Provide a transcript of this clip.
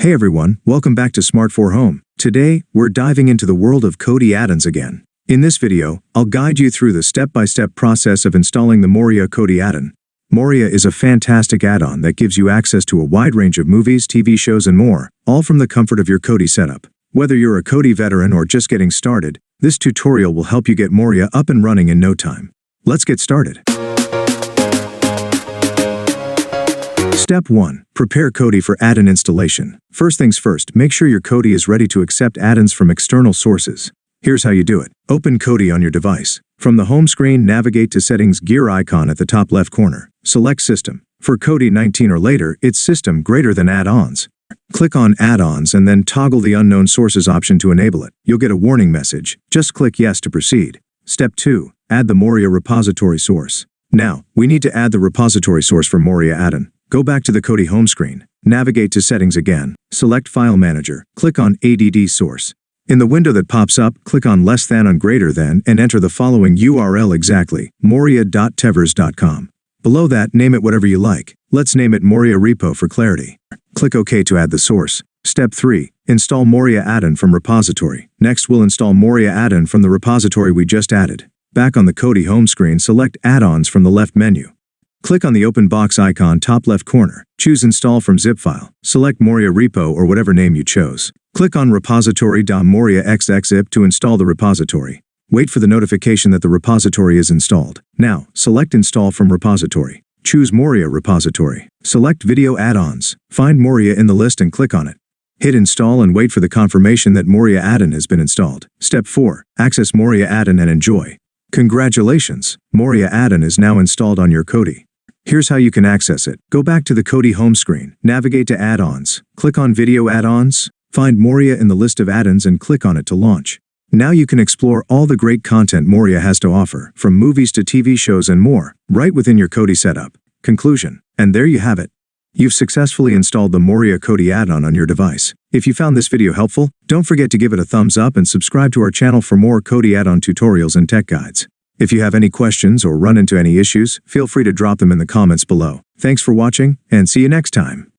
Hey everyone, welcome back to Smart for Home. Today, we're diving into the world of Kodi add-ons again. In this video, I'll guide you through the step-by-step process of installing the Moria Kodi Addon. Moria is a fantastic add-on that gives you access to a wide range of movies, TV shows, and more, all from the comfort of your Kodi setup. Whether you're a Kodi veteran or just getting started, this tutorial will help you get Moria up and running in no time. Let's get started. Step 1. Prepare Kodi for add-on installation. First things first, make sure your Kodi is ready to accept add-ons from external sources. Here's how you do it. Open Kodi on your device. From the home screen, navigate to Settings gear icon at the top left corner. Select System. For Kodi 19 or later, it's System greater than Add-ons. Click on Add-ons and then toggle the Unknown Sources option to enable it. You'll get a warning message. Just click Yes to proceed. Step 2. Add the Moria repository source. Now, we need to add the repository source for Moria Addon. Go back to the Kodi home screen. Navigate to Settings again. Select File Manager. Click on ADD Source. In the window that pops up, click on less than on greater than and enter the following URL exactly, moria.tevers.com. Below that, name it whatever you like. Let's name it Moria Repo for clarity. Click OK to add the source. Step 3. Install Moria Addon from repository. Next, we'll install Moria Addon from the repository we just added. Back on the Kodi home screen, select Add-ons from the left menu. Click on the open box icon top left corner. Choose Install from zip file. Select Moria Repo or whatever name you chose. Click on repository.moria.xzip to install the repository. Wait for the notification that the repository is installed. Now, select Install from repository. Choose Moria repository. Select Video Add-ons. Find Moria in the list and click on it. Hit Install and wait for the confirmation that Moria Addon has been installed. Step 4. Access Moria Addon and enjoy. Congratulations! Moria Addon is now installed on your Kodi. Here's how you can access it. Go back to the Kodi home screen. Navigate to Add-ons. Click on Video Add-ons. Find Moria in the list of add-ons and click on it to launch. Now you can explore all the great content Moria has to offer, from movies to TV shows and more, right within your Kodi setup. Conclusion. And there you have it. You've successfully installed the Moria Kodi add-on on your device. If you found this video helpful, don't forget to give it a thumbs up and subscribe to our channel for more Kodi add-on tutorials and tech guides. If you have any questions or run into any issues, feel free to drop them in the comments below. Thanks for watching, and see you next time.